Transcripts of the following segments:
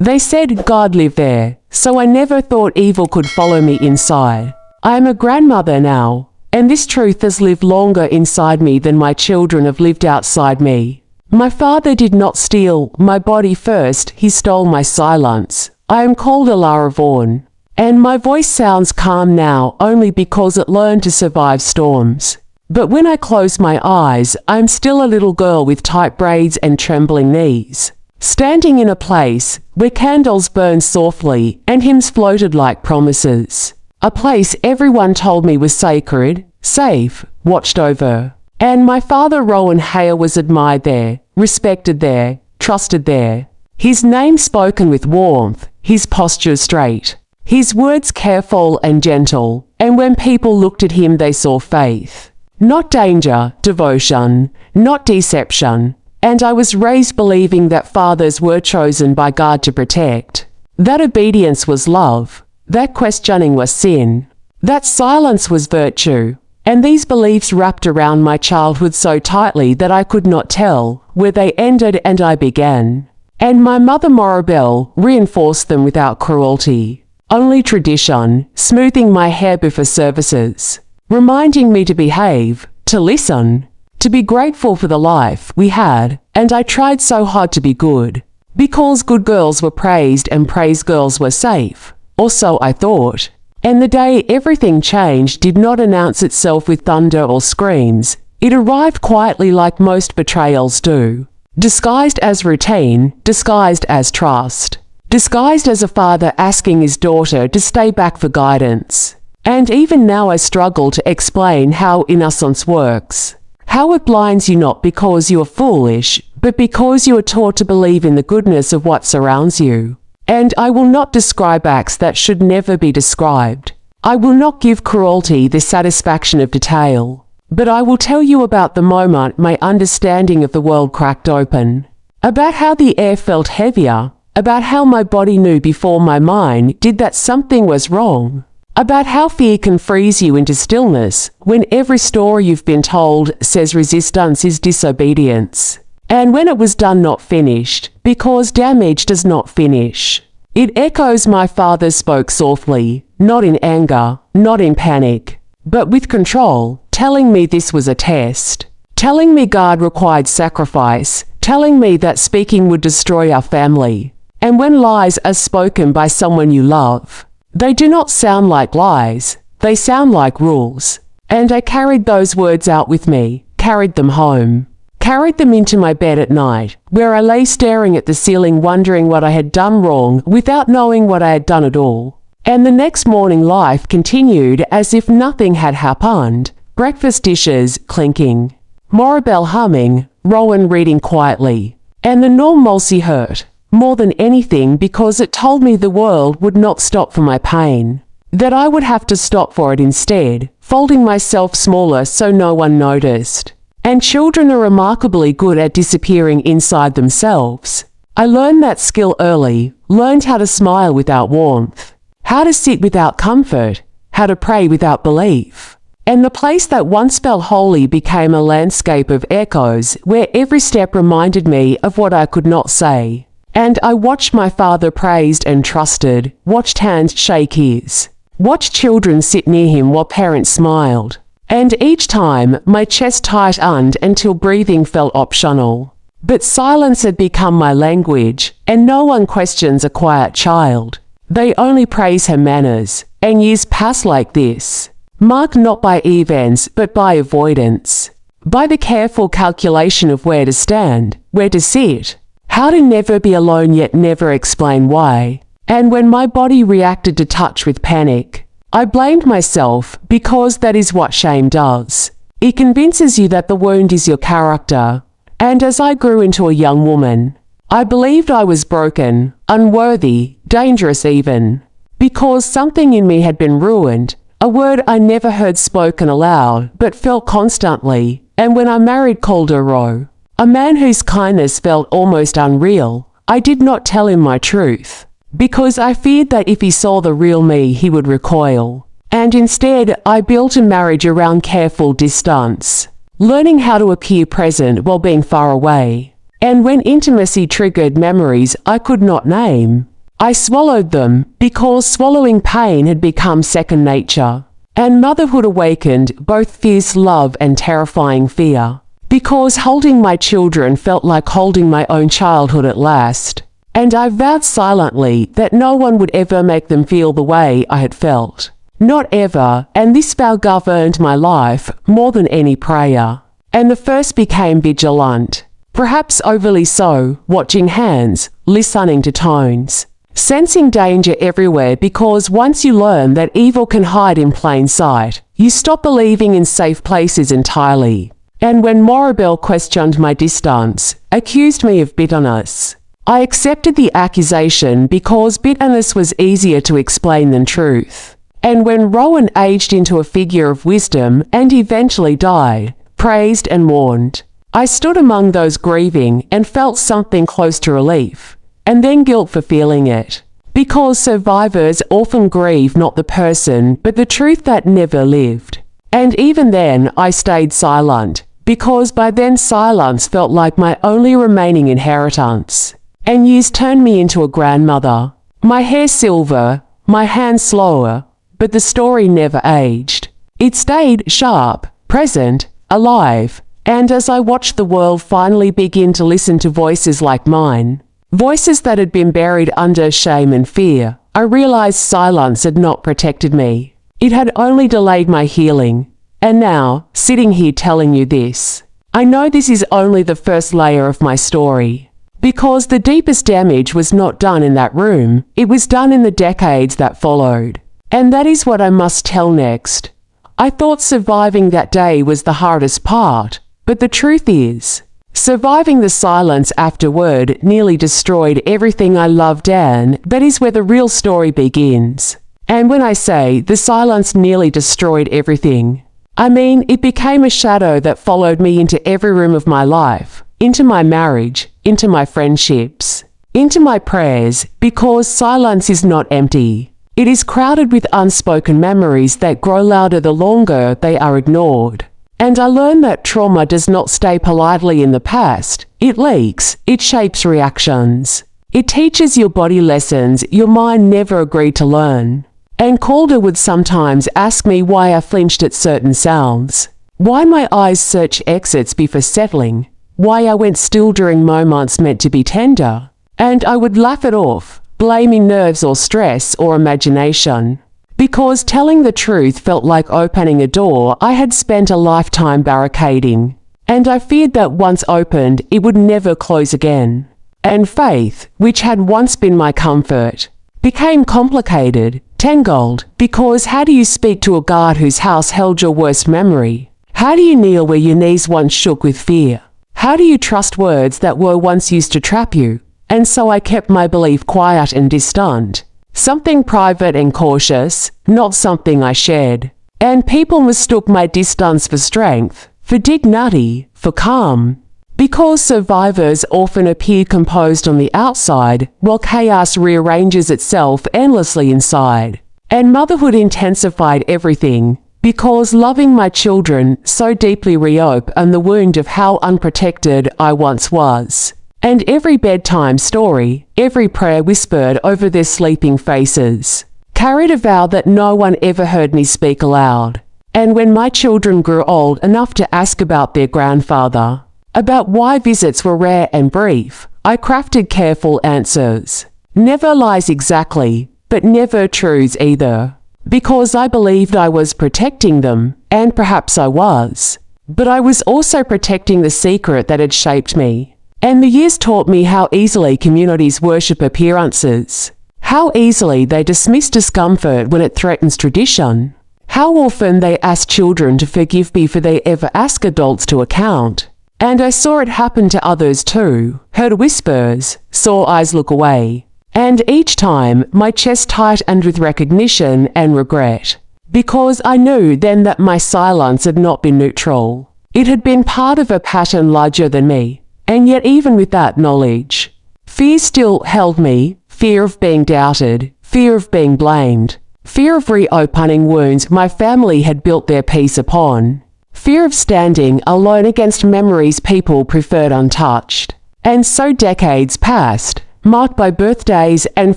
They said God lived there, so I never thought evil could follow me inside. I am a grandmother now, and this truth has lived longer inside me than my children have lived outside me. My father did not steal my body first, he stole my silence. I am called Elara Vaughn, and my voice sounds calm now only because it learned to survive storms. But when I close my eyes, I am still a little girl with tight braids and trembling knees, standing in a place where candles burned softly and hymns floated like promises. A place everyone told me was sacred, safe, watched over. And my father Rowan Hale was admired there, respected there, trusted there. His name spoken with warmth, his posture straight, his words careful and gentle, and when people looked at him they saw faith. Not danger, devotion, not deception. And I was raised believing that fathers were chosen by God to protect, that obedience was love, that questioning was sin, that silence was virtue. And these beliefs wrapped around my childhood so tightly that I could not tell where they ended and I began. And my mother Morabelle reinforced them without cruelty. Only tradition, smoothing my hair before services, reminding me to behave, to listen, to be grateful for the life we had, and I tried so hard to be good. Because good girls were praised and praised girls were safe, or so I thought. And the day everything changed did not announce itself with thunder or screams. It arrived quietly like most betrayals do. Disguised as routine, disguised as trust. Disguised as a father asking his daughter to stay back for guidance. And even now I struggle to explain how innocence works. How it blinds you not because you are foolish, but because you are taught to believe in the goodness of what surrounds you. And I will not describe acts that should never be described. I will not give cruelty the satisfaction of detail. But I will tell you about the moment my understanding of the world cracked open. About how the air felt heavier. About how my body knew before my mind did that something was wrong. About how fear can freeze you into stillness when every story you've been told says resistance is disobedience. And when it was done not finished, because damage does not finish. It echoes my father spoke softly, not in anger, not in panic, but with control, telling me this was a test. Telling me God required sacrifice, telling me that speaking would destroy our family. And when lies are spoken by someone you love, they do not sound like lies, they sound like rules. And I carried those words out with me, carried them home. Carried them into my bed at night, where I lay staring at the ceiling wondering what I had done wrong without knowing what I had done at all. And the next morning life continued as if nothing had happened. Breakfast dishes clinking, Morabelle humming, Rowan reading quietly. And the normalcy hurt, more than anything because it told me the world would not stop for my pain. That I would have to stop for it instead, folding myself smaller so no one noticed. And children are remarkably good at disappearing inside themselves. I learned that skill early, learned how to smile without warmth, how to sit without comfort, how to pray without belief. And the place that once felt holy became a landscape of echoes where every step reminded me of what I could not say. And I watched my father praised and trusted, watched hands shake his, watched children sit near him while parents smiled. And each time, my chest tightened until breathing felt optional. But silence had become my language, and no one questions a quiet child. They only praise her manners, and years pass like this. Marked not by events, but by avoidance. By the careful calculation of where to stand, where to sit, how to never be alone yet never explain why. And when my body reacted to touch with panic, I blamed myself because that is what shame does. It convinces you that the wound is your character. And as I grew into a young woman, I believed I was broken, unworthy, dangerous even. Because something in me had been ruined, a word I never heard spoken aloud but felt constantly. And when I married Calderon, a man whose kindness felt almost unreal, I did not tell him my truth. Because I feared that if he saw the real me, he would recoil. And instead, I built a marriage around careful distance, learning how to appear present while being far away. And when intimacy triggered memories I could not name, I swallowed them because swallowing pain had become second nature. And motherhood awakened both fierce love and terrifying fear. Because holding my children felt like holding my own childhood at last. And I vowed silently that no one would ever make them feel the way I had felt. Not ever, and this vow governed my life more than any prayer. And the first became vigilant. Perhaps overly so, watching hands, listening to tones. Sensing danger everywhere because once you learn that evil can hide in plain sight, you stop believing in safe places entirely. And when Morabel questioned my distance, accused me of bitterness, I accepted the accusation because bitterness was easier to explain than truth. And when Rowan aged into a figure of wisdom and eventually died, praised and mourned, I stood among those grieving and felt something close to relief. And then guilt for feeling it. Because survivors often grieve not the person, but the truth that never lived. And even then, I stayed silent, because by then silence felt like my only remaining inheritance. And years turned me into a grandmother. My hair silver, my hands slower, but the story never aged. It stayed sharp, present, alive, and as I watched the world finally begin to listen to voices like mine, voices that had been buried under shame and fear, I realized silence had not protected me. It had only delayed my healing. And now, sitting here telling you this, I know this is only the first layer of my story. Because the deepest damage was not done in that room, it was done in the decades that followed. And that is what I must tell next. I thought surviving that day was the hardest part, but the truth is, surviving the silence afterward nearly destroyed everything I loved, and that is where the real story begins. And when I say the silence nearly destroyed everything, I mean it became a shadow that followed me into every room of my life, into my marriage, into my friendships, into my prayers, because silence is not empty. It is crowded with unspoken memories that grow louder the longer they are ignored. And I learned that trauma does not stay politely in the past. It leaks, it shapes reactions. It teaches your body lessons your mind never agreed to learn. And Calder would sometimes ask me why I flinched at certain sounds, why my eyes searched exits before settling, why I went still during moments meant to be tender. And I would laugh it off, blaming nerves or stress or imagination. Because telling the truth felt like opening a door I had spent a lifetime barricading. And I feared that once opened, it would never close again. And faith, which had once been my comfort, became complicated, tangled, because how do you speak to a God whose house held your worst memory? How do you kneel where your knees once shook with fear? How do you trust words that were once used to trap you? And so I kept my belief quiet and distant. Something private and cautious, not something I shared. And people mistook my distance for strength, for dignity, for calm. Because survivors often appear composed on the outside, while chaos rearranges itself endlessly inside. And motherhood intensified everything, because loving my children so deeply reopened the wound of how unprotected I once was. And every bedtime story, every prayer whispered over their sleeping faces, carried a vow that no one ever heard me speak aloud. And when my children grew old enough to ask about their grandfather, about why visits were rare and brief, I crafted careful answers. Never lies exactly, but never truths either. Because I believed I was protecting them, and perhaps I was. But I was also protecting the secret that had shaped me. And the years taught me how easily communities worship appearances, how easily they dismiss discomfort when it threatens tradition, how often they ask children to forgive before they ever ask adults to account. And I saw it happen to others too, heard whispers, saw eyes look away. And each time, my chest tightened with recognition and regret, because I knew then that my silence had not been neutral. It had been part of a pattern larger than me. And yet even with that knowledge, fear still held me, fear of being doubted, fear of being blamed, fear of reopening wounds my family had built their peace upon, fear of standing alone against memories people preferred untouched. And so decades passed, marked by birthdays and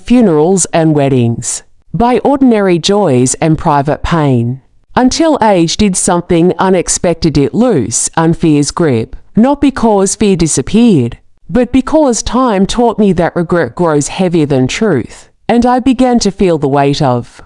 funerals and weddings, by ordinary joys and private pain. Until age did something unexpected, it loose fear's grip, not because fear disappeared, but because time taught me that regret grows heavier than truth, and I began to feel the weight of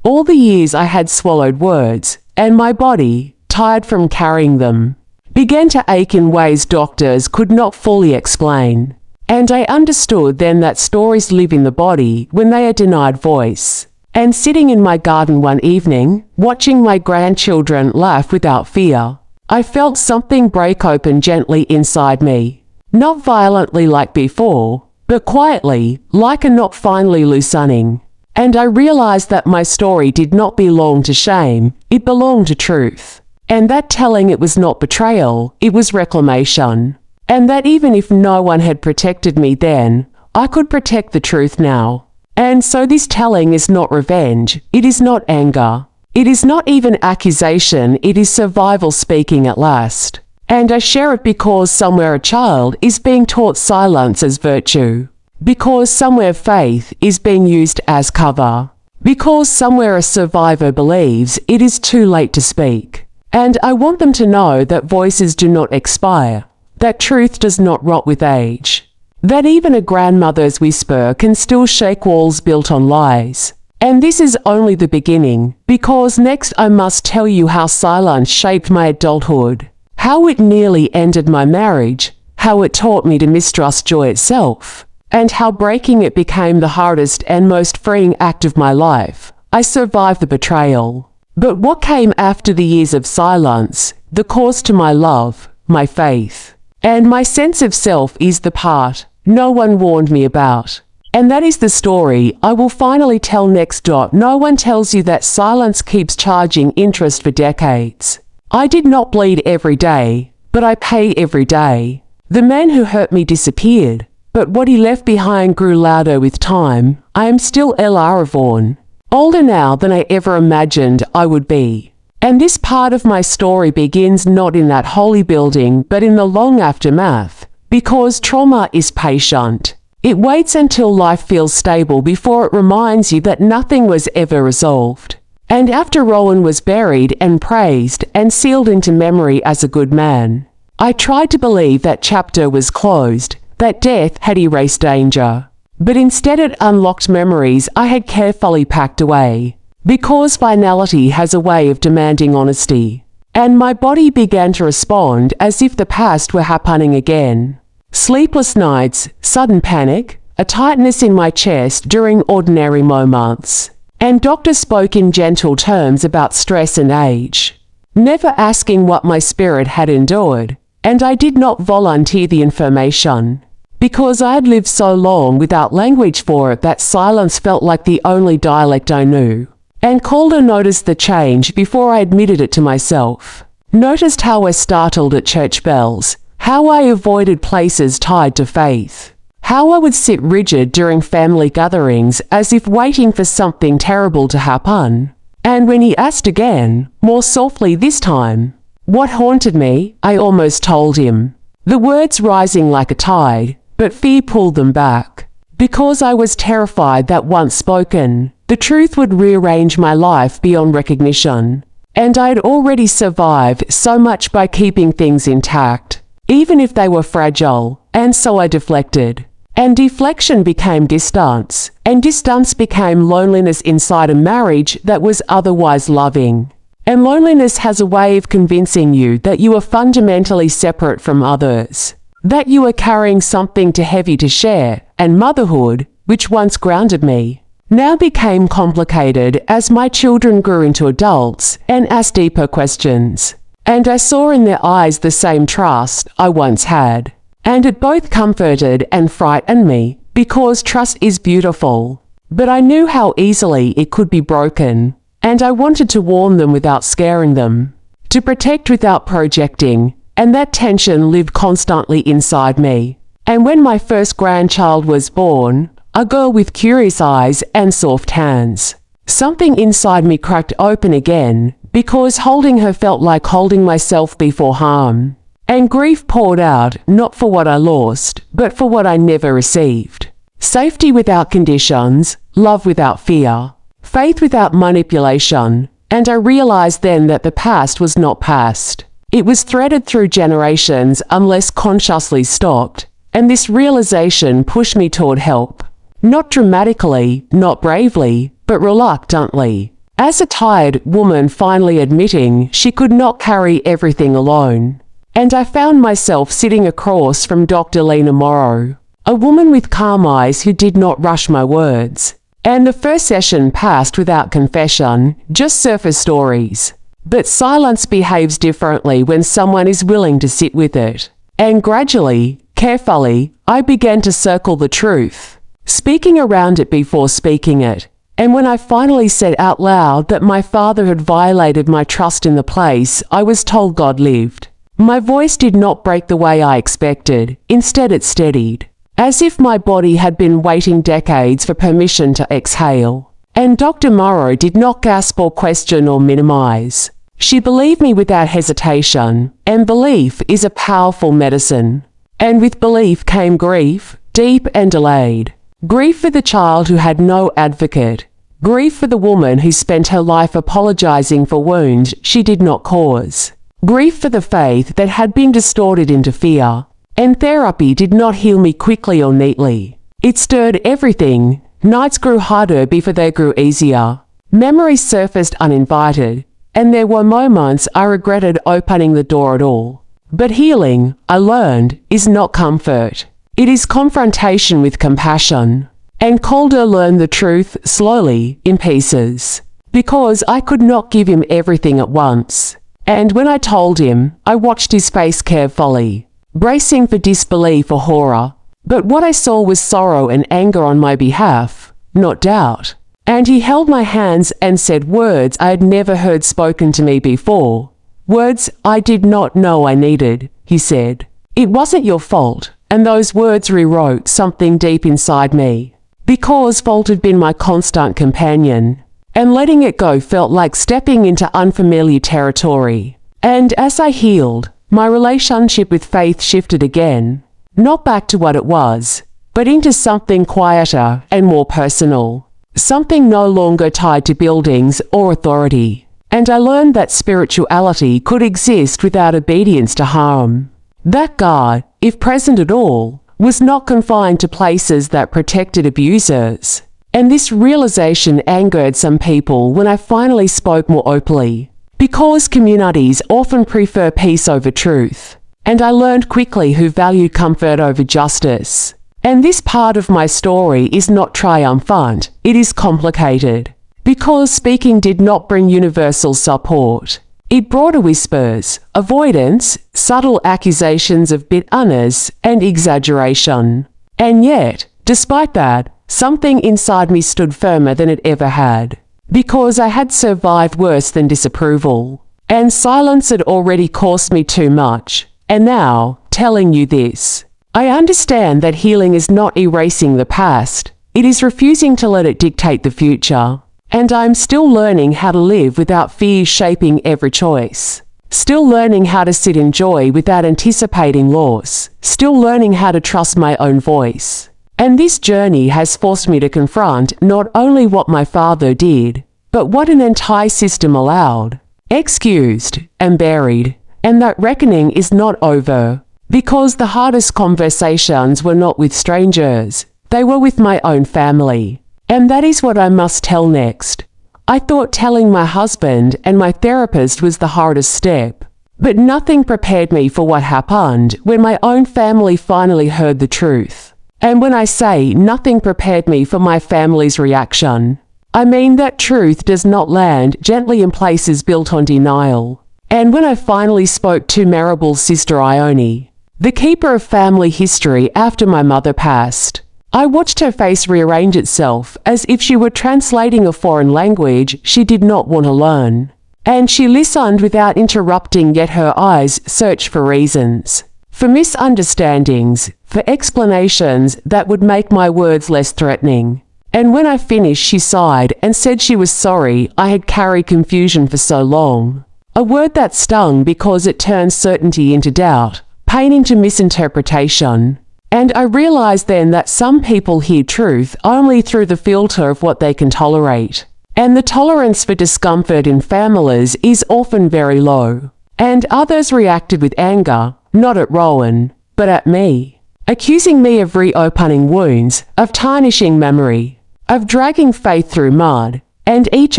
all the years I had swallowed words, and my body, tired from carrying them, began to ache in ways doctors could not fully explain. And I understood then that stories live in the body when they are denied voice. And sitting in my garden one evening, watching my grandchildren laugh without fear, I felt something break open gently inside me. Not violently like before, but quietly, like a knot finally loosening. And I realized that my story did not belong to shame, it belonged to truth. And that telling it was not betrayal, it was reclamation. And that even if no one had protected me then, I could protect the truth now. And so this telling is not revenge, it is not anger. It is not even accusation, it is survival speaking at last. And I share it because somewhere a child is being taught silence as virtue. Because somewhere faith is being used as cover. Because somewhere a survivor believes it is too late to speak. And I want them to know that voices do not expire, that truth does not rot with age, that even a grandmother's whisper can still shake walls built on lies. And this is only the beginning, because next I must tell you how silence shaped my adulthood, how it nearly ended my marriage, how it taught me to mistrust joy itself, and how breaking it became the hardest and most freeing act of my life. I survived the betrayal. But what came after the years of silence, the cost to my love, my faith, and my sense of self is the part no one warned me about. And that is the story I will finally tell next. No one tells you that silence keeps charging interest for decades. I did not bleed every day, but I pay every day. The man who hurt me disappeared, but what he left behind grew louder with time. I am still Elara Vaughn, older now than I ever imagined I would be. And this part of my story begins not in that holy building, but in the long aftermath, because trauma is patient. It waits until life feels stable before it reminds you that nothing was ever resolved. And after Rowan was buried and praised and sealed into memory as a good man, I tried to believe that chapter was closed, that death had erased danger. But instead it unlocked memories I had carefully packed away, because finality has a way of demanding honesty. And my body began to respond as if the past were happening again. Sleepless nights, sudden panic, a tightness in my chest during ordinary moments. And doctors spoke in gentle terms about stress and age, never asking what my spirit had endured. And I did not volunteer the information, because I had lived so long without language for it that silence felt like the only dialect I knew. And Calder noticed the change before I admitted it to myself. Noticed how I startled at church bells, how I avoided places tied to faith, how I would sit rigid during family gatherings as if waiting for something terrible to happen. And when he asked again, more softly this time, what haunted me, I almost told him. The words rising like a tide, but fear pulled them back. Because I was terrified that once spoken, the truth would rearrange my life beyond recognition. And I had already survived so much by keeping things intact, even if they were fragile, and so I deflected. And deflection became distance, and distance became loneliness inside a marriage that was otherwise loving. And loneliness has a way of convincing you that you are fundamentally separate from others, that you are carrying something too heavy to share, and motherhood, which once grounded me, now became complicated as my children grew into adults and asked deeper questions. And I saw in their eyes the same trust I once had. And it both comforted and frightened me, because trust is beautiful. But I knew how easily it could be broken, and I wanted to warn them without scaring them, to protect without projecting, and that tension lived constantly inside me. And when my first grandchild was born, a girl with curious eyes and soft hands, something inside me cracked open again, because holding her felt like holding myself before harm. And grief poured out, not for what I lost, but for what I never received. Safety without conditions, love without fear, faith without manipulation, and I realized then that the past was not past. It was threaded through generations unless consciously stopped, and this realization pushed me toward help. Not dramatically, not bravely, but reluctantly. As a tired woman finally admitting she could not carry everything alone. And I found myself sitting across from Dr. Lena Morrow, a woman with calm eyes who did not rush my words. And the first session passed without confession, just surface stories. But silence behaves differently when someone is willing to sit with it. And gradually, carefully, I began to circle the truth, speaking around it before speaking it. And when I finally said out loud that my father had violated my trust in the place I was told God lived, my voice did not break the way I expected. Instead, it steadied, as if my body had been waiting decades for permission to exhale. And Dr. Morrow did not gasp or question or minimize. She believed me without hesitation, and belief is a powerful medicine. And with belief came grief, deep and delayed. Grief for the child who had no advocate. Grief for the woman who spent her life apologizing for wounds she did not cause. Grief for the faith that had been distorted into fear. And therapy did not heal me quickly or neatly. It stirred everything. Nights grew harder before they grew easier. Memories surfaced uninvited, and there were moments I regretted opening the door at all. But healing, I learned, is not comfort. It is confrontation with compassion. And Calder learned the truth slowly, in pieces, because I could not give him everything at once. And when I told him, I watched his face carefully, bracing for disbelief or horror. But what I saw was sorrow and anger on my behalf, not doubt. And he held my hands and said words I had never heard spoken to me before. Words I did not know I needed, he said. It wasn't your fault, and those words rewrote something deep inside me. Because fault had been my constant companion, and letting it go felt like stepping into unfamiliar territory. And as I healed, my relationship with faith shifted again. Not back to what it was, but into something quieter and more personal. Something no longer tied to buildings or authority. And I learned that spirituality could exist without obedience to harm. That God, if present at all, was not confined to places that protected abusers. And this realization angered some people when I finally spoke more openly. Because communities often prefer peace over truth. And I learned quickly who valued comfort over justice. And this part of my story is not triumphant, it is complicated. Because speaking did not bring universal support. It brought whispers, avoidance, subtle accusations of bitterness, and exaggeration. And yet, despite that, something inside me stood firmer than it ever had. Because I had survived worse than disapproval. And silence had already cost me too much. And now, telling you this, I understand that healing is not erasing the past. It is refusing to let it dictate the future. And I'm still learning how to live without fear shaping every choice. Still learning how to sit in joy without anticipating loss. Still learning how to trust my own voice. And this journey has forced me to confront not only what my father did, but what an entire system allowed, excused, and buried. And that reckoning is not over. Because the hardest conversations were not with strangers. They were with my own family. And that is what I must tell next. I thought telling my husband and my therapist was the hardest step. But nothing prepared me for what happened when my own family finally heard the truth. And when I say nothing prepared me for my family's reaction, I mean that truth does not land gently in places built on denial. And when I finally spoke to Maribel's sister Ione, the keeper of family history after my mother passed, I watched her face rearrange itself as if she were translating a foreign language she did not want to learn. And she listened without interrupting, yet her eyes searched for reasons, for misunderstandings, for explanations that would make my words less threatening. And when I finished, she sighed and said she was sorry I had carried confusion for so long. A word that stung because it turned certainty into doubt, pain into misinterpretation. And I realized then that some people hear truth only through the filter of what they can tolerate. And the tolerance for discomfort in families is often very low. And others reacted with anger, not at Rowan, but at me, accusing me of reopening wounds, of tarnishing memory, of dragging faith through mud. And each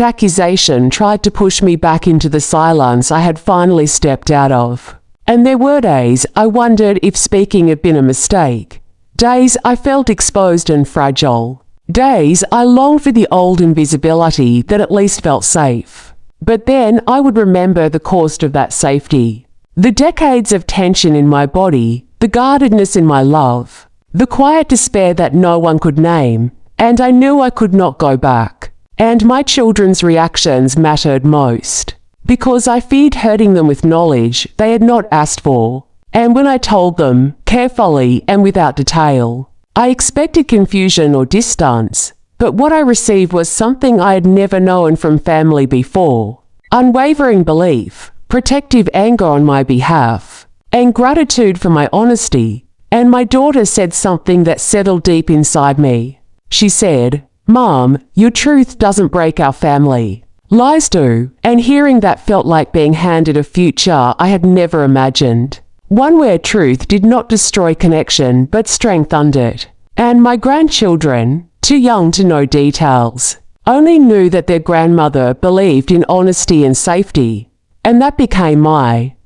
accusation tried to push me back into the silence I had finally stepped out of. And there were days I wondered if speaking had been a mistake. Days I felt exposed and fragile. Days I longed for the old invisibility that at least felt safe. But then I would remember the cost of that safety. The decades of tension in my body, the guardedness in my love, the quiet despair that no one could name, and I knew I could not go back. And my children's reactions mattered most, because I feared hurting them with knowledge they had not asked for. And when I told them, carefully and without detail, I expected confusion or distance, but what I received was something I had never known from family before: unwavering belief, protective anger on my behalf, and gratitude for my honesty. And my daughter said something that settled deep inside me. She said, "Mom, your truth doesn't break our family. Lies do." And hearing that felt like being handed a future I had never imagined. One where truth did not destroy connection but strengthened it. And my grandchildren, too young to know details, only knew that their grandmother believed in honesty and safety. And that became my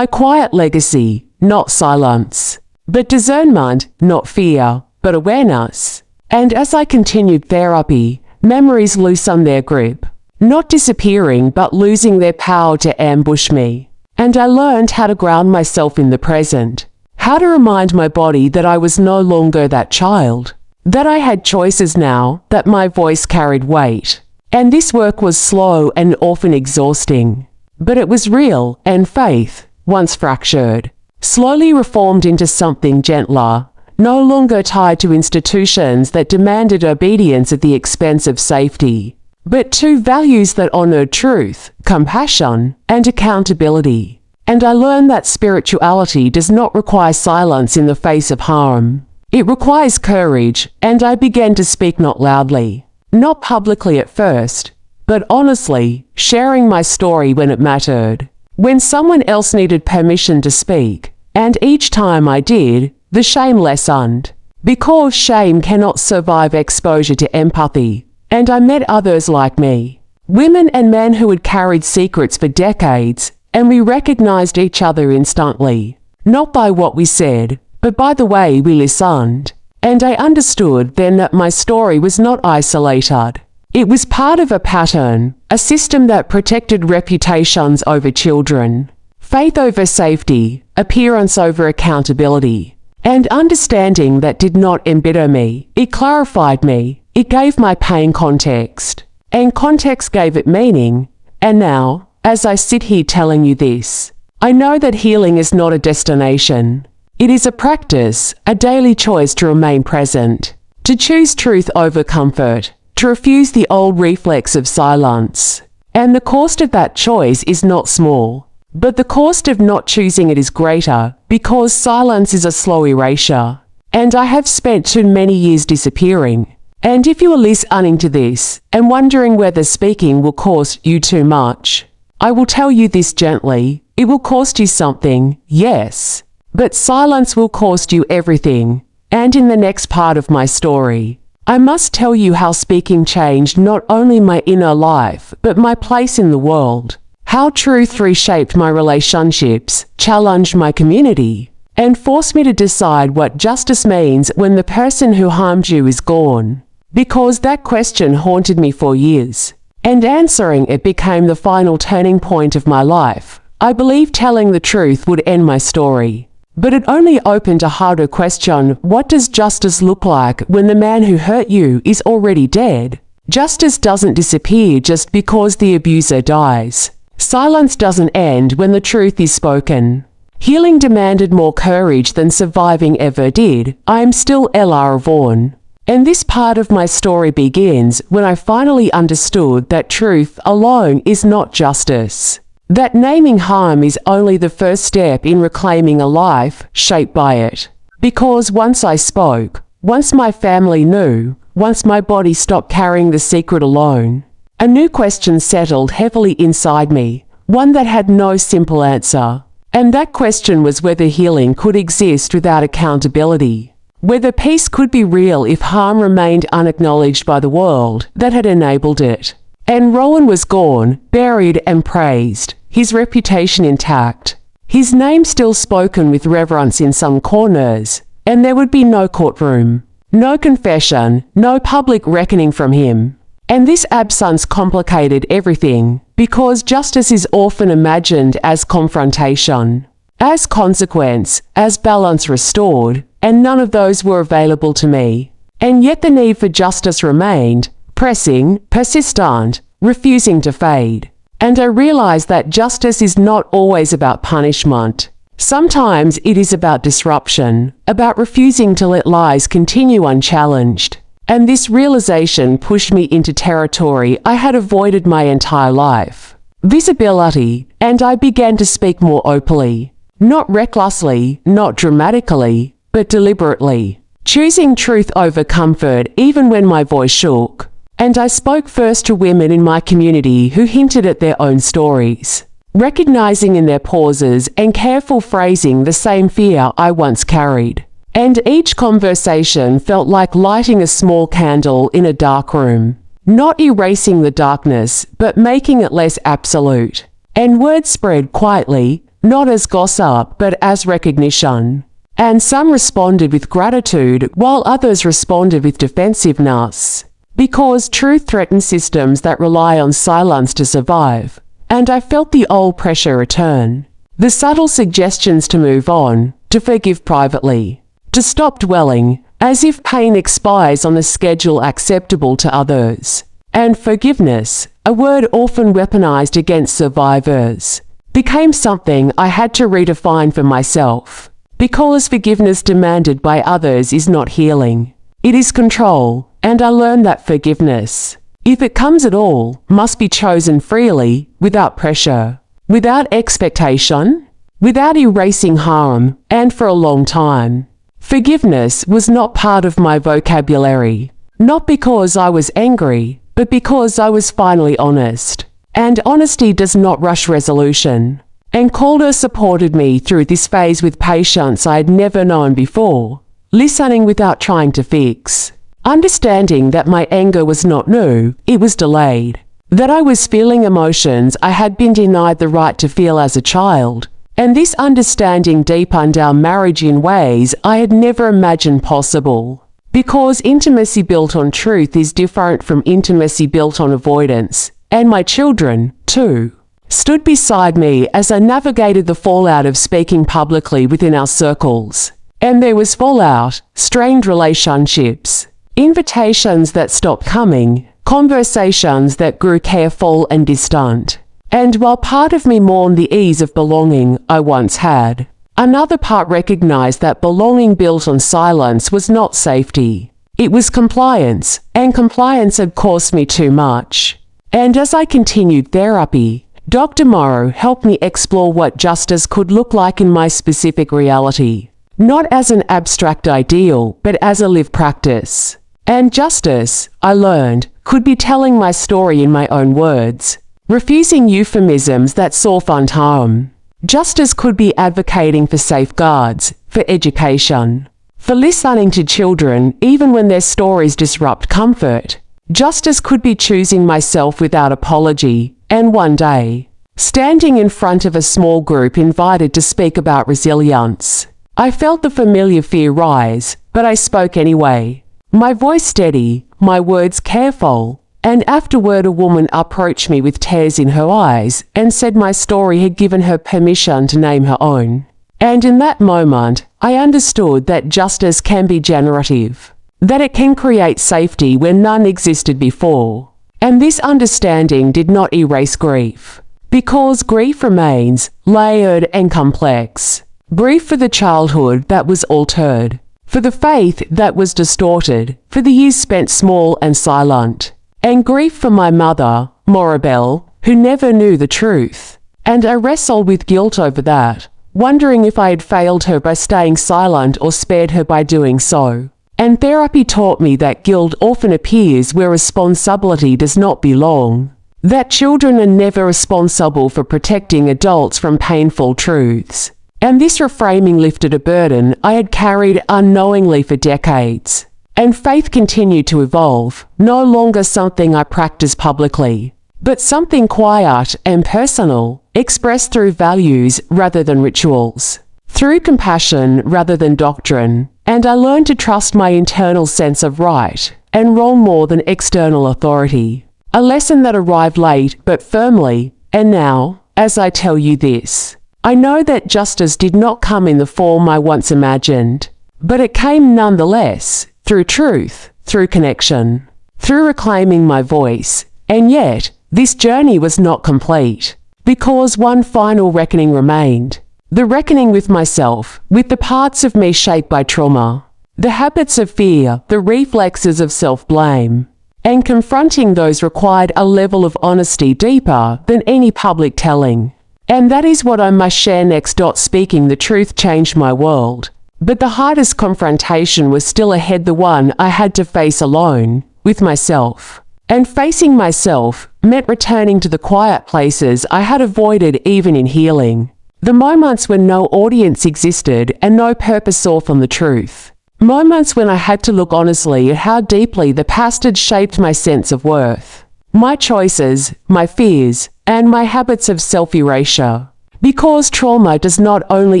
quiet legacy, not silence. But discernment, not fear, but awareness. And as I continued therapy, memories loosened their grip, not disappearing but losing their power to ambush me. And I learned how to ground myself in the present, how to remind my body that I was no longer that child, that I had choices now, that my voice carried weight. And this work was slow and often exhausting, but it was real, and faith, once fractured, slowly reformed into something gentler, no longer tied to institutions that demanded obedience at the expense of safety, but to values that honored truth, compassion, and accountability. And I learned that spirituality does not require silence in the face of harm. It requires courage, and I began to speak not loudly, not publicly at first, but honestly, sharing my story when it mattered, when someone else needed permission to speak. And each time I did, the shame lessened, because shame cannot survive exposure to empathy. And I met others like me, women and men who had carried secrets for decades, and we recognized each other instantly, not by what we said, but by the way we listened. And I understood then that my story was not isolated. It was part of a pattern, a system that protected reputations over children, faith over safety, appearance over accountability, and understanding that did not embitter me. It clarified me. It gave my pain context, and context gave it meaning. And now, as I sit here telling you this, I know that healing is not a destination. It is a practice, a daily choice to remain present, to choose truth over comfort, to refuse the old reflex of silence. And the cost of that choice is not small. But the cost of not choosing it is greater, because silence is a slow erasure. And I have spent too many years disappearing. And if you are listening to this, and wondering whether speaking will cost you too much, I will tell you this gently: it will cost you something, yes. But silence will cost you everything. And in the next part of my story, I must tell you how speaking changed not only my inner life, but my place in the world. How truth reshaped my relationships, challenged my community, and forced me to decide what justice means when the person who harmed you is gone. Because that question haunted me for years, and answering it became the final turning point of my life. I believed telling the truth would end my story, but it only opened a harder question: what does justice look like when the man who hurt you is already dead? Justice doesn't disappear just because the abuser dies. Silence doesn't end when the truth is spoken. Healing demanded more courage than surviving ever did. I am still Elara Vaughn. And this part of my story begins when I finally understood that truth alone is not justice. That naming harm is only the first step in reclaiming a life shaped by it. Because once I spoke, once my family knew, once my body stopped carrying the secret alone, a new question settled heavily inside me, one that had no simple answer. And that question was whether healing could exist without accountability. Whether peace could be real if harm remained unacknowledged by the world that had enabled it. And Rowan was gone, buried and praised, his reputation intact, his name still spoken with reverence in some corners, and there would be no courtroom, no confession, no public reckoning from him. And this absence complicated everything, because justice is often imagined as confrontation, as consequence, as balance restored, and none of those were available to me. And yet the need for justice remained, pressing, persistent, refusing to fade. And I realized that justice is not always about punishment. Sometimes it is about disruption, about refusing to let lies continue unchallenged. And this realization pushed me into territory I had avoided my entire life. Visibility, and I began to speak more openly. Not recklessly, not dramatically, but deliberately. Choosing truth over comfort even when my voice shook. And I spoke first to women in my community who hinted at their own stories, recognizing in their pauses and careful phrasing the same fear I once carried. And each conversation felt like lighting a small candle in a dark room, not erasing the darkness, but making it less absolute. And word spread quietly, not as gossip, but as recognition. And some responded with gratitude, while others responded with defensiveness. Because truth threatens systems that rely on silence to survive. And I felt the old pressure return. The subtle suggestions to move on, to forgive privately, to stop dwelling, as if pain expires on a schedule acceptable to others. And forgiveness, a word often weaponized against survivors, became something I had to redefine for myself. Because forgiveness demanded by others is not healing. It is control, and I learned that forgiveness, if it comes at all, must be chosen freely, without pressure, without expectation, without erasing harm, and for a long time. Forgiveness was not part of my vocabulary, not because I was angry, but because I was finally honest. And honesty does not rush resolution. And Calder supported me through this phase with patience I had never known before, listening without trying to fix, understanding that my anger was not new, it was delayed, that I was feeling emotions I had been denied the right to feel as a child. And this understanding deepened our marriage in ways I had never imagined possible. Because intimacy built on truth is different from intimacy built on avoidance. And my children, too, stood beside me as I navigated the fallout of speaking publicly within our circles. And there was fallout, strained relationships, invitations that stopped coming, conversations that grew careful and distant. And while part of me mourned the ease of belonging I once had, another part recognized that belonging built on silence was not safety. It was compliance, and compliance had cost me too much. And as I continued therapy, Dr. Morrow helped me explore what justice could look like in my specific reality, not as an abstract ideal, but as a lived practice. And justice, I learned, could be telling my story in my own words, refusing euphemisms that softened harm. Justice could be advocating for safeguards, for education, for listening to children even when their stories disrupt comfort. Justice could be choosing myself without apology, and one day, standing in front of a small group invited to speak about resilience. I felt the familiar fear rise, but I spoke anyway. My voice steady, my words careful. And afterward a woman approached me with tears in her eyes and said my story had given her permission to name her own. And in that moment, I understood that justice can be generative, that it can create safety where none existed before. And this understanding did not erase grief, because grief remains layered and complex. Grief for the childhood that was altered, for the faith that was distorted, for the years spent small and silent, and grief for my mother, Morabel, who never knew the truth. And I wrestled with guilt over that, wondering if I had failed her by staying silent or spared her by doing so. And therapy taught me that guilt often appears where responsibility does not belong, that children are never responsible for protecting adults from painful truths. And this reframing lifted a burden I had carried unknowingly for decades. And faith continued to evolve, no longer something I practiced publicly, but something quiet and personal, expressed through values rather than rituals, through compassion rather than doctrine. And I learned to trust my internal sense of right and wrong more than external authority. A lesson that arrived late but firmly, and now, as I tell you this, I know that justice did not come in the form I once imagined, but it came nonetheless, through truth, through connection, through reclaiming my voice. And yet, this journey was not complete, because one final reckoning remained. The reckoning with myself, with the parts of me shaped by trauma, the habits of fear, the reflexes of self-blame, and confronting those required a level of honesty deeper than any public telling. And that is what I must share next. Speaking the truth changed my world, but the hardest confrontation was still ahead, the one I had to face alone, with myself. And facing myself meant returning to the quiet places I had avoided even in healing. The moments when no audience existed and no purpose saw from the truth. Moments when I had to look honestly at how deeply the past had shaped my sense of worth, my choices, my fears, and my habits of self-erasure. Because trauma does not only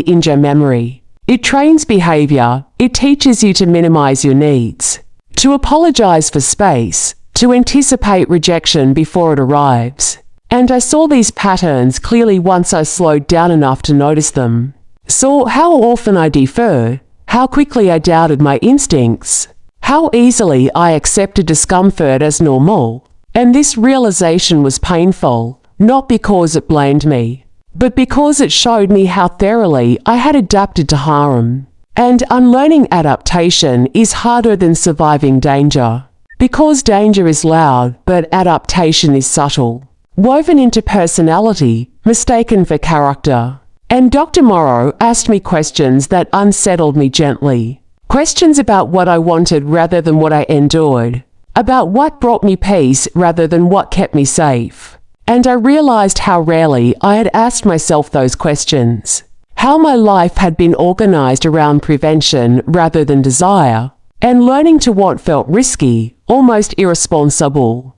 injure memory, it trains behavior. It teaches you to minimize your needs, to apologize for space, to anticipate rejection before it arrives. And I saw these patterns clearly once I slowed down enough to notice them. Saw how often I deferred, how quickly I doubted my instincts, how easily I accepted discomfort as normal. And this realization was painful, not because it blamed me, but because it showed me how thoroughly I had adapted to harm. And unlearning adaptation is harder than surviving danger, because danger is loud, but adaptation is subtle, woven into personality, mistaken for character. And Dr. Morrow asked me questions that unsettled me gently. Questions about what I wanted rather than what I endured. About what brought me peace rather than what kept me safe. And I realized how rarely I had asked myself those questions. How my life had been organized around prevention rather than desire. And learning to want felt risky, almost irresponsible.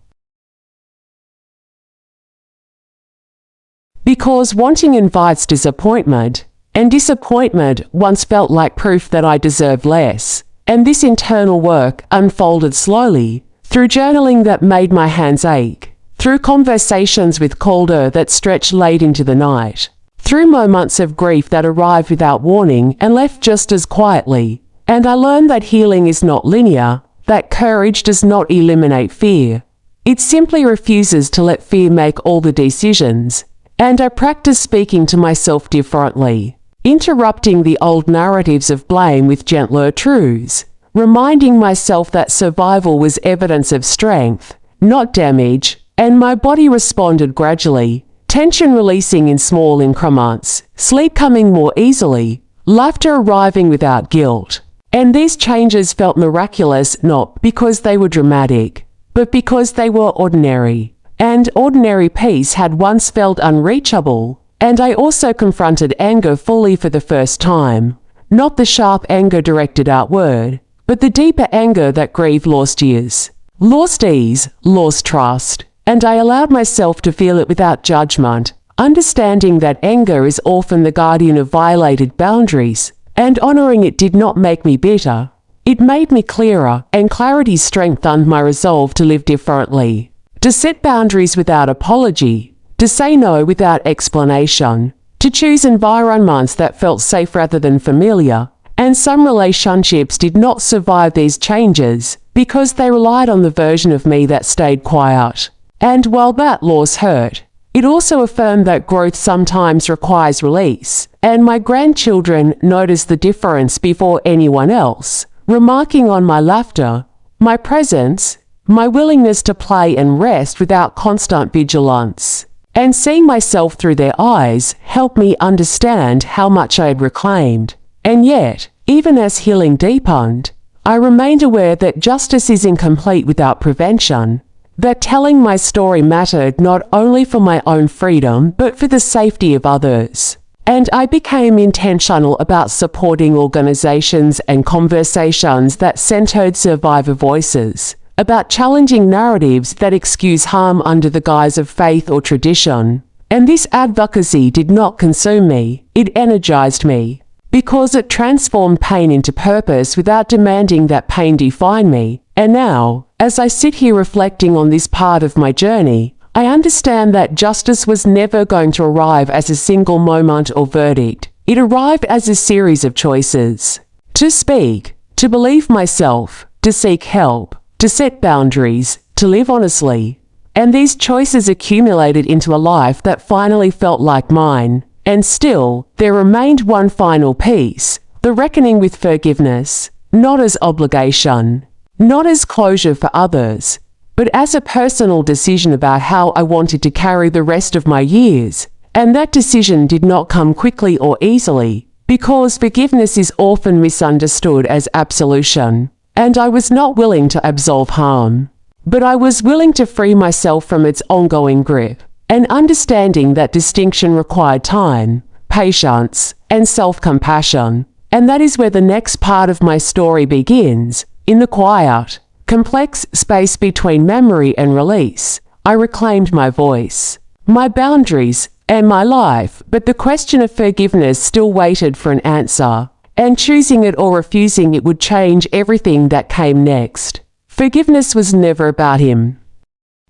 Because wanting invites disappointment, and disappointment once felt like proof that I deserved less. And this internal work unfolded slowly, through journaling that made my hands ache, through conversations with Calder that stretched late into the night, through moments of grief that arrived without warning and left just as quietly. And I learned that healing is not linear, that courage does not eliminate fear. It simply refuses to let fear make all the decisions. And I practiced speaking to myself differently, interrupting the old narratives of blame with gentler truths, reminding myself that survival was evidence of strength, not damage, and my body responded gradually, tension releasing in small increments, sleep coming more easily, laughter arriving without guilt. And these changes felt miraculous not because they were dramatic, but because they were ordinary. And ordinary peace had once felt unreachable. And I also confronted anger fully for the first time. Not the sharp anger directed outward, but the deeper anger that grieved lost years, lost ease, lost trust. And I allowed myself to feel it without judgment, understanding that anger is often the guardian of violated boundaries, and honoring it did not make me bitter. It made me clearer, and clarity strengthened my resolve to live differently. To set boundaries without apology, to say no without explanation, to choose environments that felt safe rather than familiar. And some relationships did not survive these changes because they relied on the version of me that stayed quiet. And while that loss hurt, It also affirmed that growth sometimes requires release, and my grandchildren noticed the difference before anyone else, remarking on my laughter, my presence, my willingness to play and rest without constant vigilance. And seeing myself through their eyes helped me understand how much I had reclaimed. And yet, even as healing deepened, I remained aware that justice is incomplete without prevention, that telling my story mattered not only for my own freedom but for the safety of others. And I became intentional about supporting organizations and conversations that centered survivor voices, about challenging narratives that excuse harm under the guise of faith or tradition. And this advocacy did not consume me, it energized me, because it transformed pain into purpose without demanding that pain define me. And now, as I sit here reflecting on this part of my journey, I understand that justice was never going to arrive as a single moment or verdict. It arrived as a series of choices. To speak, to believe myself, to seek help, to set boundaries, to live honestly. And these choices accumulated into a life that finally felt like mine. And still, there remained one final piece, the reckoning with forgiveness, not as obligation, not as closure for others, but as a personal decision about how I wanted to carry the rest of my years. And that decision did not come quickly or easily, because forgiveness is often misunderstood as absolution. And I was not willing to absolve harm, but I was willing to free myself from its ongoing grip, and understanding that distinction required time, patience, and self-compassion. And that is where the next part of my story begins. In the quiet, complex space between memory and release, I reclaimed my voice, my boundaries, and my life, but the question of forgiveness still waited for an answer. And choosing it or refusing it would change everything that came next. Forgiveness was never about him.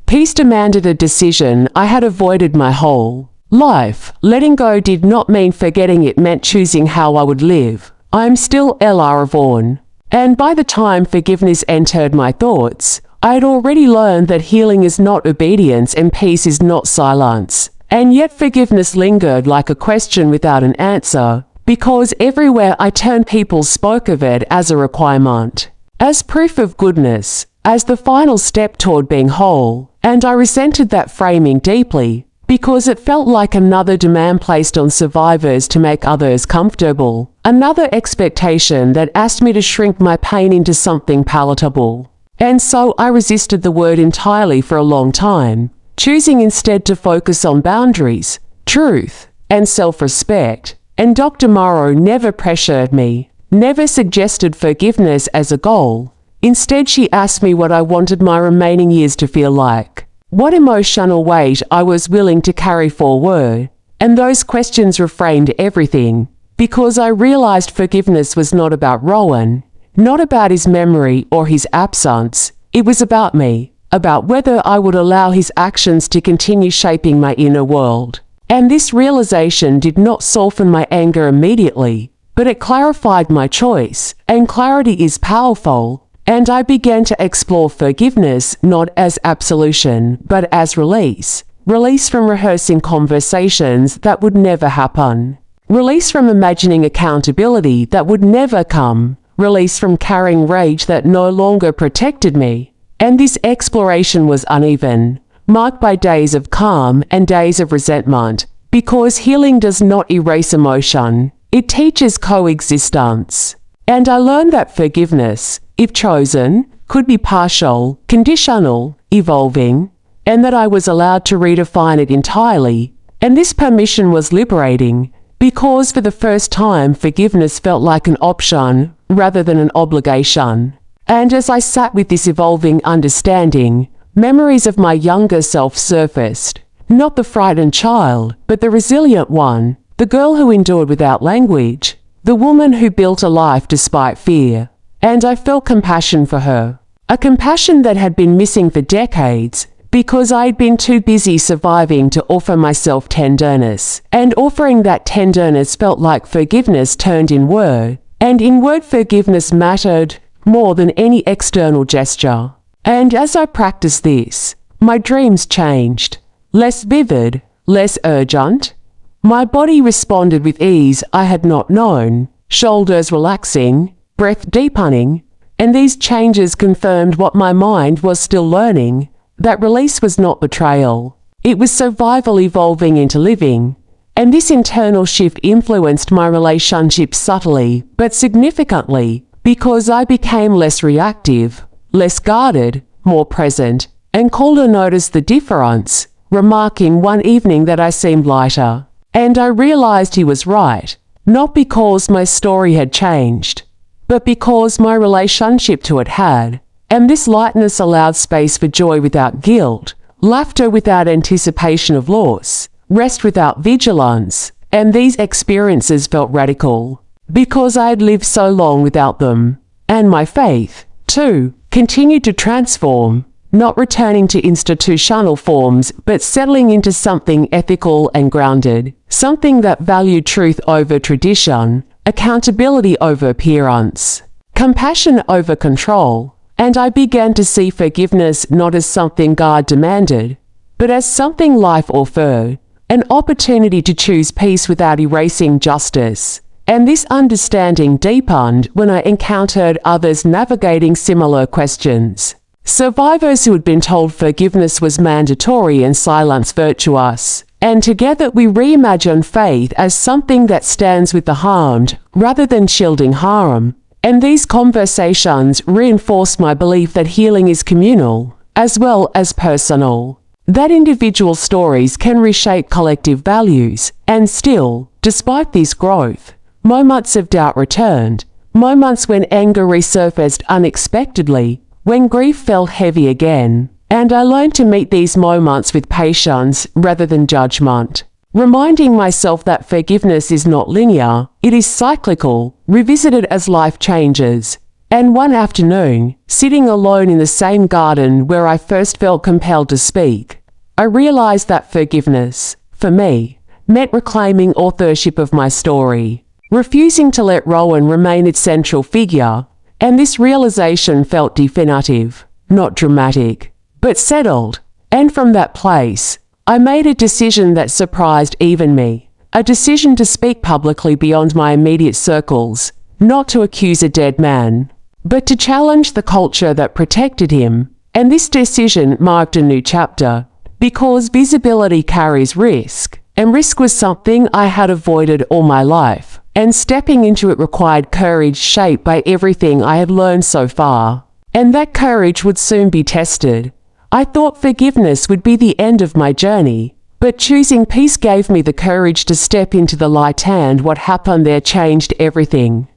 Peace demanded a decision I had avoided my whole life. Letting go did not mean forgetting, it meant choosing how I would live. I am still Elara Vaughn. And by the time forgiveness entered my thoughts, I had already learned that healing is not obedience and peace is not silence. And yet forgiveness lingered like a question without an answer, because everywhere I turned people spoke of it as a requirement, as proof of goodness, as the final step toward being whole. And I resented that framing deeply, because it felt like another demand placed on survivors to make others comfortable, another expectation that asked me to shrink my pain into something palatable. And so I resisted the word entirely for a long time, choosing instead to focus on boundaries, truth, and self-respect. And Dr. Morrow never pressured me, never suggested forgiveness as a goal. Instead, she asked me what I wanted my remaining years to feel like, what emotional weight I was willing to carry forward. And those questions reframed everything, because I realized forgiveness was not about Rowan, not about his memory or his absence. It was about me, about whether I would allow his actions to continue shaping my inner world. And this realization did not soften my anger immediately, but it clarified my choice, and clarity is powerful. And I began to explore forgiveness not as absolution, but as release. Release from rehearsing conversations that would never happen. Release from imagining accountability that would never come. Release from carrying rage that no longer protected me. And this exploration was uneven, marked by days of calm and days of resentment, because healing does not erase emotion, it teaches coexistence. And I learned that forgiveness, if chosen, could be partial, conditional, evolving, and that I was allowed to redefine it entirely. And this permission was liberating, because for the first time forgiveness felt like an option rather than an obligation. And as I sat with this evolving understanding, memories of my younger self surfaced, not the frightened child, but the resilient one, the girl who endured without language, the woman who built a life despite fear. And I felt compassion for her, a compassion that had been missing for decades, because I had been too busy surviving to offer myself tenderness. And offering that tenderness felt like forgiveness turned inward, and inward forgiveness mattered more than any external gesture. And as I practiced this, my dreams changed. Less vivid, less urgent. My body responded with ease I had not known, shoulders relaxing, breath deepening, and these changes confirmed what my mind was still learning, that release was not betrayal. It was survival evolving into living, and this internal shift influenced my relationships subtly but significantly because I became less reactive, less guarded, more present, and Calder noticed the difference, remarking one evening that I seemed lighter. And I realized he was right, not because my story had changed, but because my relationship to it had, and this lightness allowed space for joy without guilt, laughter without anticipation of loss, rest without vigilance, and these experiences felt radical, because I had lived so long without them, and my faith, too, continued to transform, not returning to institutional forms but settling into something ethical and grounded, something that valued truth over tradition, accountability over appearance, compassion over control, and I began to see forgiveness not as something God demanded, but as something life offered, an opportunity to choose peace without erasing justice. And this understanding deepened when I encountered others navigating similar questions. Survivors who had been told forgiveness was mandatory and silence virtuous, and together we reimagined faith as something that stands with the harmed, rather than shielding harm. And these conversations reinforced my belief that healing is communal, as well as personal. That individual stories can reshape collective values, and still, despite this growth, moments of doubt returned, moments when anger resurfaced unexpectedly, when grief felt heavy again, and I learned to meet these moments with patience rather than judgment, reminding myself that forgiveness is not linear, it is cyclical, revisited as life changes. And one afternoon, sitting alone in the same garden where I first felt compelled to speak, I realized that forgiveness, for me, meant reclaiming authorship of my story, refusing to let Rowan remain its central figure. And this realization felt definitive, not dramatic, but settled. And from that place, I made a decision that surprised even me. A decision to speak publicly beyond my immediate circles, not to accuse a dead man, but to challenge the culture that protected him. And this decision marked a new chapter, because visibility carries risk, and risk was something I had avoided all my life. And stepping into it required courage shaped by everything I had learned so far. And that courage would soon be tested. I thought forgiveness would be the end of my journey, but choosing peace gave me the courage to step into the light, and what happened there changed everything.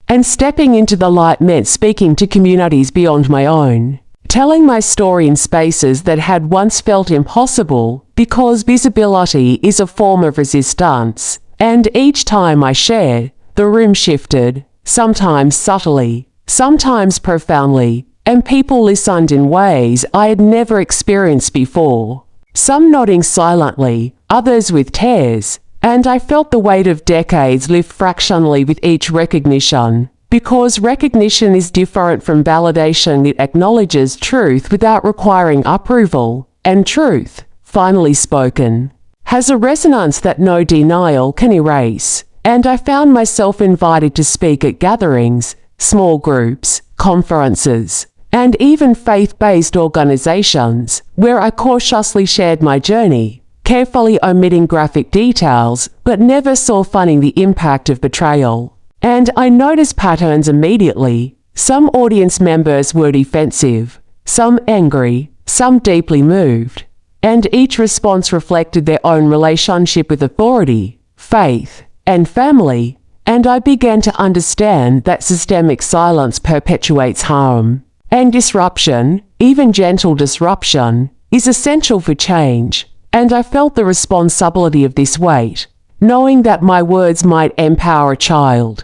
And stepping into the light meant speaking to communities beyond my own, telling my story in spaces that had once felt impossible, because visibility is a form of resistance. And each time I shared, the room shifted, sometimes subtly, sometimes profoundly, and people listened in ways I had never experienced before, some nodding silently, others with tears, and I felt the weight of decades lift fractionally with each recognition, because recognition is different from validation. It acknowledges truth without requiring approval, and truth, finally spoken, has a resonance that no denial can erase. And I found myself invited to speak at gatherings, small groups, conferences, and even faith-based organizations, where I cautiously shared my journey, carefully omitting graphic details, but never softening the impact of betrayal. And I noticed patterns immediately. Some audience members were defensive, some angry, some deeply moved, and each response reflected their own relationship with authority, faith, and family. And I began to understand that systemic silence perpetuates harm, and disruption, even gentle disruption, is essential for change. And I felt the responsibility of this weight, knowing that my words might empower a child,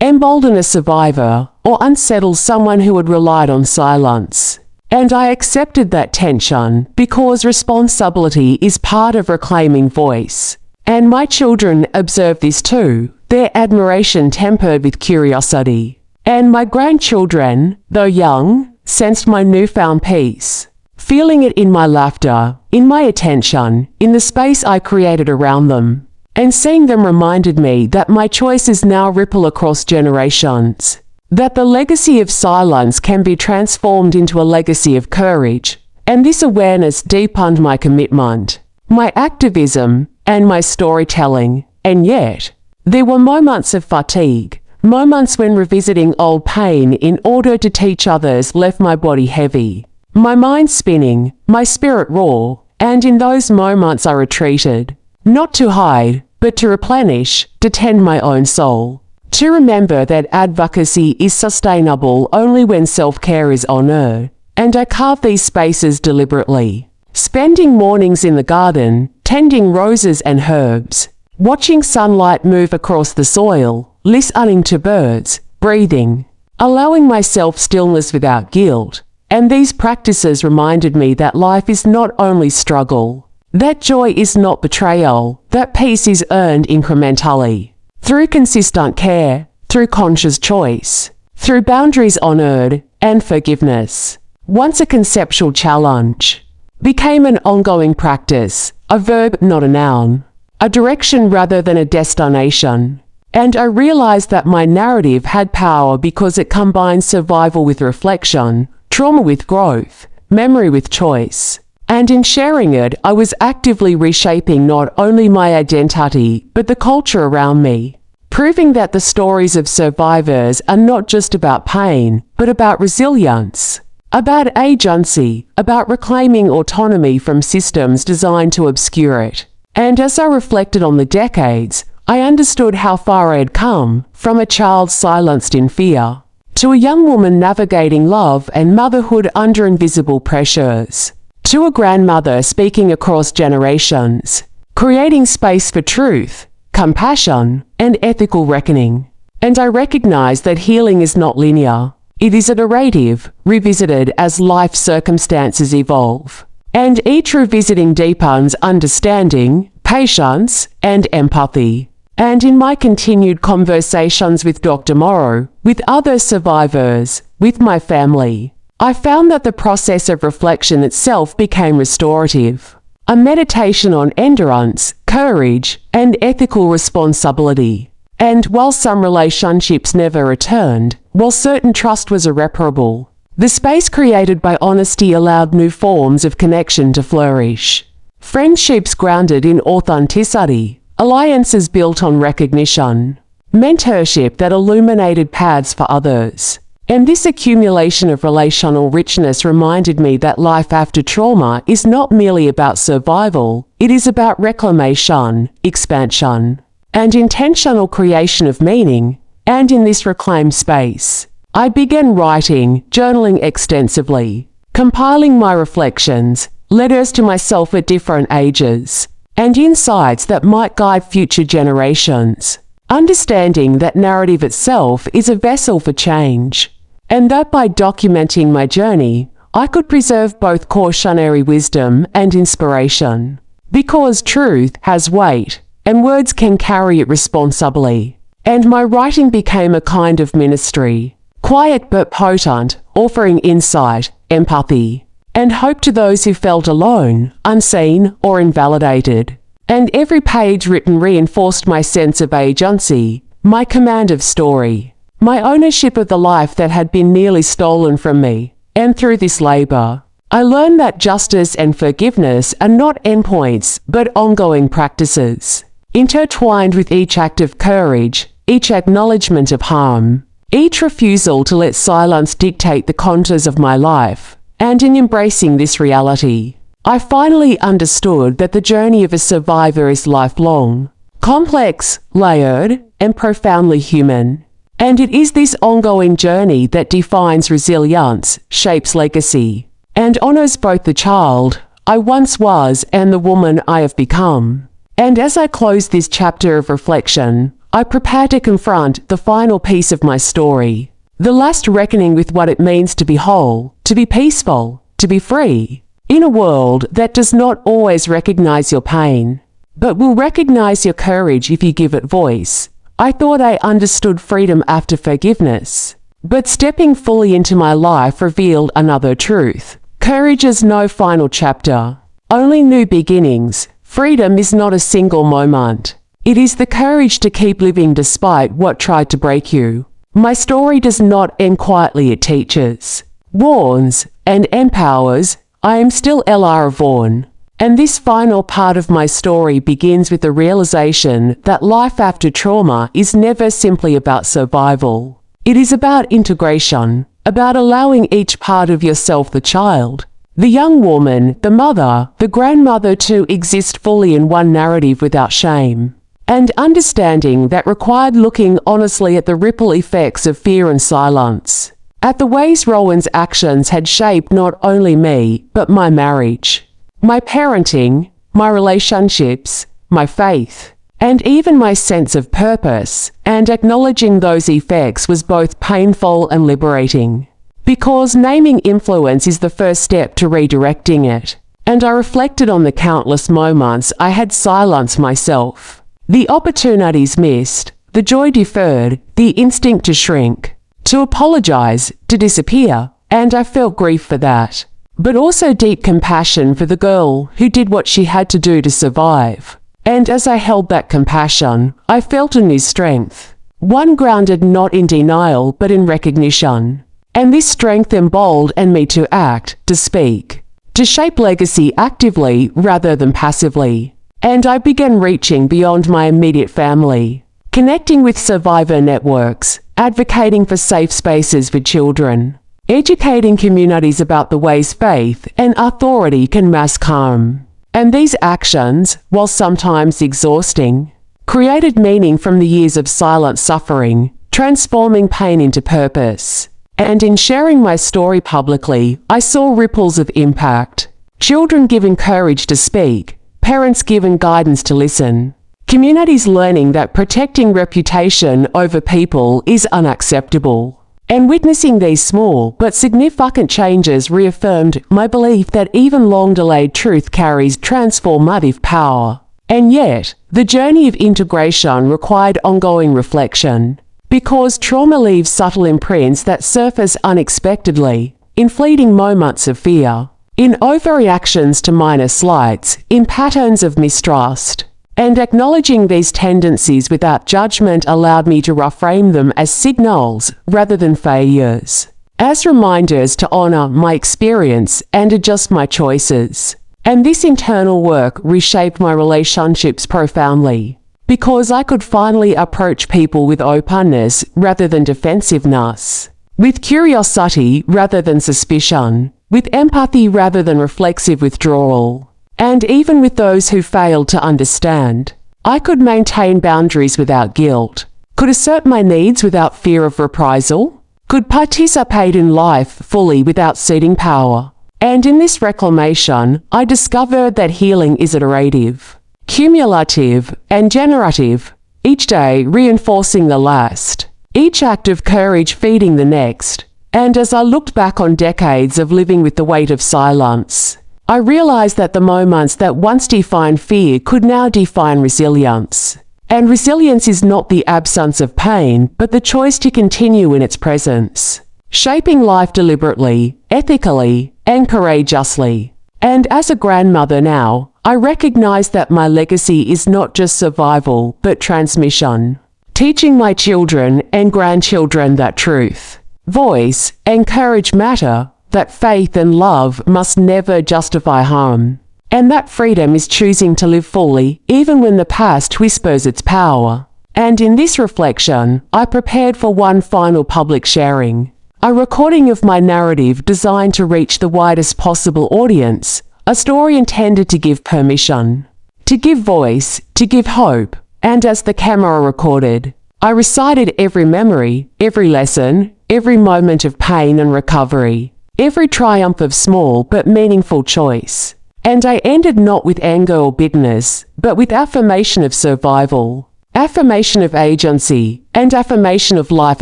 embolden a survivor, or unsettle someone who had relied on silence. And I accepted that tension, because responsibility is part of reclaiming voice. And my children observed this too, their admiration tempered with curiosity. And my grandchildren, though young, sensed my newfound peace, feeling it in my laughter, in my attention, in the space I created around them. And seeing them reminded me that my choices now ripple across generations. That the legacy of silence can be transformed into a legacy of courage. And this awareness deepened my commitment, my activism, and my storytelling. And yet, there were moments of fatigue, moments when revisiting old pain in order to teach others left my body heavy, my mind spinning, my spirit raw, and in those moments I retreated, not to hide, but to replenish, to tend my own soul. To remember that advocacy is sustainable only when self-care is honored. And I carve these spaces deliberately, spending mornings in the garden, tending roses and herbs, watching sunlight move across the soil, listening to birds, breathing, allowing myself stillness without guilt. And these practices reminded me that life is not only struggle, that joy is not betrayal, that peace is earned incrementally, through consistent care, through conscious choice, through boundaries honored, and forgiveness. Once a conceptual challenge, became an ongoing practice, a verb not a noun, a direction rather than a destination. And I realized that my narrative had power because it combined survival with reflection, trauma with growth, memory with choice. And in sharing it, I was actively reshaping not only my identity, but the culture around me, proving that the stories of survivors are not just about pain, but about resilience. About agency, about reclaiming autonomy from systems designed to obscure it. And as I reflected on the decades, I understood how far I had come, from a child silenced in fear, to a young woman navigating love and motherhood under invisible pressures, to a grandmother speaking across generations, creating space for truth, compassion, and ethical reckoning. And I recognized that healing is not linear. It is a narrative, revisited as life circumstances evolve. And each revisiting deepens understanding, patience, and empathy. And in my continued conversations with Dr. Morrow, with other survivors, with my family, I found that the process of reflection itself became restorative. A meditation on endurance, courage, and ethical responsibility. And while some relationships never returned, while certain trust was irreparable, the space created by honesty allowed new forms of connection to flourish. Friendships grounded in authenticity, alliances built on recognition, mentorship that illuminated paths for others. And this accumulation of relational richness reminded me that life after trauma is not merely about survival, it is about reclamation, expansion, and intentional creation of meaning. And in this reclaimed space, I began writing, journaling extensively, compiling my reflections, letters to myself at different ages, and insights that might guide future generations, understanding that narrative itself is a vessel for change, and that by documenting my journey, I could preserve both cautionary wisdom and inspiration. Because truth has weight, and words can carry it responsibly. And my writing became a kind of ministry, quiet but potent, offering insight, empathy, and hope to those who felt alone, unseen, or invalidated. And every page written reinforced my sense of agency, my command of story, my ownership of the life that had been nearly stolen from me. And through this labor, I learned that justice and forgiveness are not endpoints, but ongoing practices, intertwined with each act of courage, each acknowledgement of harm, each refusal to let silence dictate the contours of my life. And in embracing this reality, I finally understood that the journey of a survivor is lifelong, complex, layered, and profoundly human. And it is this ongoing journey that defines resilience, shapes legacy, and honors both the child I once was and the woman I have become. And as I close this chapter of reflection, I prepare to confront the final piece of my story, the last reckoning with what it means to be whole, to be peaceful, to be free, in a world that does not always recognize your pain, but will recognize your courage if you give it voice. I thought I understood freedom after forgiveness, but stepping fully into my life revealed another truth. Courage is no final chapter. only new beginnings. Freedom is not a single moment. It is the courage to keep living despite what tried to break you. My story does not end quietly. It teaches, warns, and empowers. I am still Elara Vaughn. And this final part of my story begins with the realization that life after trauma is never simply about survival. It is about integration, about allowing each part of yourself, the child, the young woman, the mother, the grandmother, to exist fully in one narrative without shame. And understanding that required looking honestly at the ripple effects of fear and silence, at the ways Rowan's actions had shaped not only me, but my marriage, my parenting, my relationships, my faith, and even my sense of purpose. And acknowledging those effects was both painful and liberating, because naming influence is the first step to redirecting it. And I reflected on the countless moments I had silenced myself, the opportunities missed, the joy deferred, the instinct to shrink, to apologize, to disappear, and I felt grief for that, but also deep compassion for the girl who did what she had to do to survive. And as I held that compassion, I felt a new strength, one grounded not in denial but in recognition. And this strength emboldened me to act, to speak, to shape legacy actively rather than passively. And I began reaching beyond my immediate family, connecting with survivor networks, advocating for safe spaces for children, educating communities about the ways faith and authority can mask harm. And these actions, while sometimes exhausting, created meaning from the years of silent suffering, transforming pain into purpose. And in sharing my story publicly, I saw ripples of impact. Children given courage to speak, parents given guidance to listen, communities learning that protecting reputation over people is unacceptable. And witnessing these small but significant changes reaffirmed my belief that even long-delayed truth carries transformative power. And yet, the journey of integration required ongoing reflection, because trauma leaves subtle imprints that surface unexpectedly, in fleeting moments of fear, in overreactions to minor slights, in patterns of mistrust. And acknowledging these tendencies without judgment allowed me to reframe them as signals rather than failures, as reminders to honor my experience and adjust my choices. And this internal work reshaped my relationships profoundly, because I could finally approach people with openness rather than defensiveness, with curiosity rather than suspicion, with empathy rather than reflexive withdrawal. And even with those who failed to understand, I could maintain boundaries without guilt, could assert my needs without fear of reprisal, could participate in life fully without ceding power. And in this reclamation, I discovered that healing is iterative, cumulative, and generative, each day reinforcing the last, each act of courage feeding the next. And as I looked back on decades of living with the weight of silence, I realized that the moments that once defined fear could now define resilience. And resilience is not the absence of pain, but the choice to continue in its presence, shaping life deliberately, ethically, and courageously. And as a grandmother now, I recognize that my legacy is not just survival, but transmission, teaching my children and grandchildren that truth, voice, and courage matter, that faith and love must never justify harm, and that freedom is choosing to live fully even when the past whispers its power. And in this reflection, I prepared for one final public sharing, a recording of my narrative designed to reach the widest possible audience, a story intended to give permission, to give voice, to give hope. And as the camera recorded, I recited every memory, every lesson, every moment of pain and recovery, every triumph of small but meaningful choice. And I ended not with anger or bitterness, but with affirmation of survival, affirmation of agency, and affirmation of life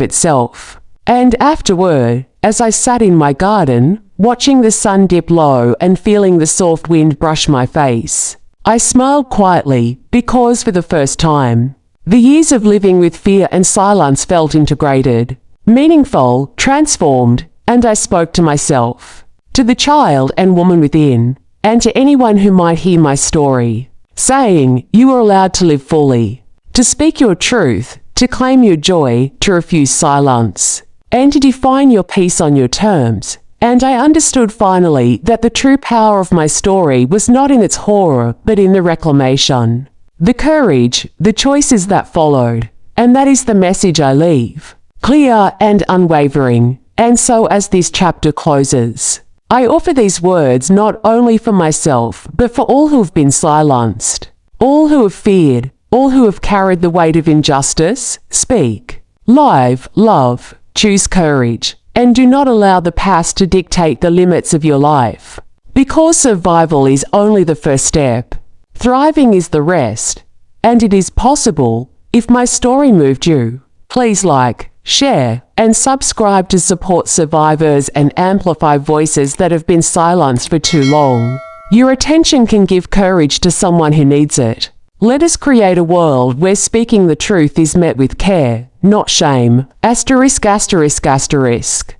itself. And afterward, as I sat in my garden, watching the sun dip low and feeling the soft wind brush my face, I smiled quietly, because for the first time, the years of living with fear and silence felt integrated, meaningful, transformed. And I spoke to myself, to the child and woman within, and to anyone who might hear my story, saying, you are allowed to live fully, to speak your truth, to claim your joy, to refuse silence, and to define your peace on your terms. And I understood finally that the true power of my story was not in its horror, but in the reclamation, the courage, the choices that followed. And that is the message I leave, clear and unwavering. And so as this chapter closes, I offer these words not only for myself, but for all who have been silenced, all who have feared, all who have carried the weight of injustice. Speak, live, love, choose courage, and do not allow the past to dictate the limits of your life. Because survival is only the first step, thriving is the rest, and it is possible. If my story moved you, please like, share, and subscribe to support survivors and amplify voices that have been silenced for too long. Your attention can give courage to someone who needs it. Let us create a world where speaking the truth is met with care, not shame. ******.